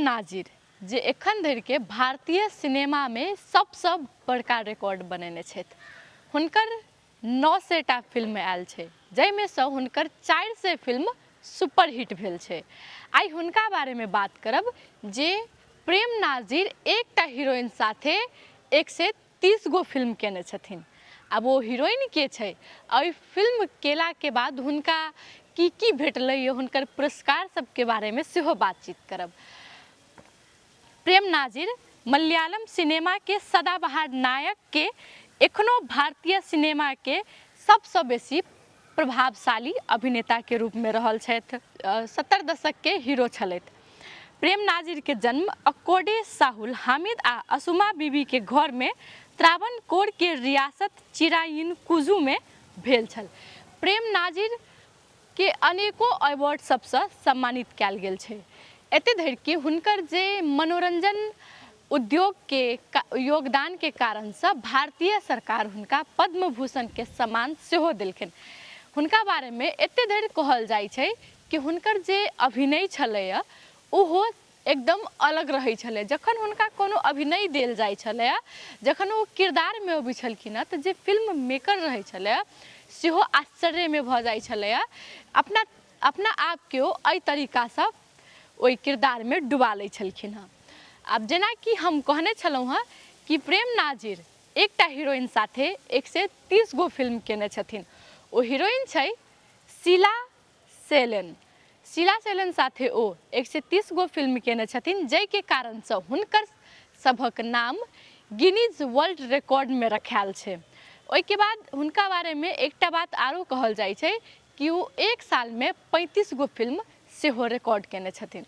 नाजिर जे एखन धरि के भारतीय सिनेमा में सबसे बड़का रिकॉर्ड बनेने छथि। हुनकर 900 टा फिल्म आयल छै, जाहिमे से हुनकर 400 फिल्म सुपरहिट भेल छै। आई हुनका बारे में बात करब जे प्रेम नाजिर एकटा हीरोइन साथे 130 गो फिल्म केने छथिन। अब वो हीरोइन के छै, और फिल्म केला के बाद हुनका की भेटलै, हुनकर पुरस्कार सबके बारे में सेहो बातचीत करब। प्रेम नाजिर मलयालम सिनेमा के सदाबहार नायक के एखनो भारतीय सिनेमा के सबसे बेसी प्रभावशाली अभिनेता के रूप में रहल छथि। 70 दशक के हीरो छलथि। प्रेम नाजिर के जन्म अक्कोडे साहुल हामिद आ असुमा बीबी के घर में त्रावणकोर के रियासत चिराइन कुजू में भेल छल। प्रेम नाजिर के अनेकों अवार्ड सबसे सम्मानित कयल गेल छै। एते धरि कि हुनकर जे मनोरंजन उद्योग के योगदान के कारण से भारतीय सरकार हुनका पद्म भूषण के सम्मान सेहो देलखिन। हुनका बारे में एते धरि कहल जाइ छै कि हुनकर जे अभिनय छलैया ओहो एकदम अलग रहै छलै। जखन हुनका कोनो अभिनय देल जाइ छलैया, जखन वो किरदार में अबै छलखिन हँ, तऽ जे फिल्म मेकर रहै छलैया सेहो आश्चर्य में भऽ जाइ छलैया। अपना आप के ओ एहि तरीका से ओहि किरदार में डुबा लै छलखिन हँ। आब जेना कि हम कहने छलहुँ हँ कि प्रेम नाजिर एकटा हीरोइन साथे 130 गो फिल्म केने छथिन। ओ हीरोइन छै शीला सेलन। शीला सेलन साथे ओ 130 गो फिल्म केने छथिन, जै के कारण से हुनकर सभक नाम गिनीज वर्ल्ड रिकॉर्ड में रखायल छै। ओहि के बाद हुनका बारे में एकटा बात आरो कहल जाइ छै कि वो एक साल में 35 गो फिल्म सेहो रिकॉर्ड केने छथिन।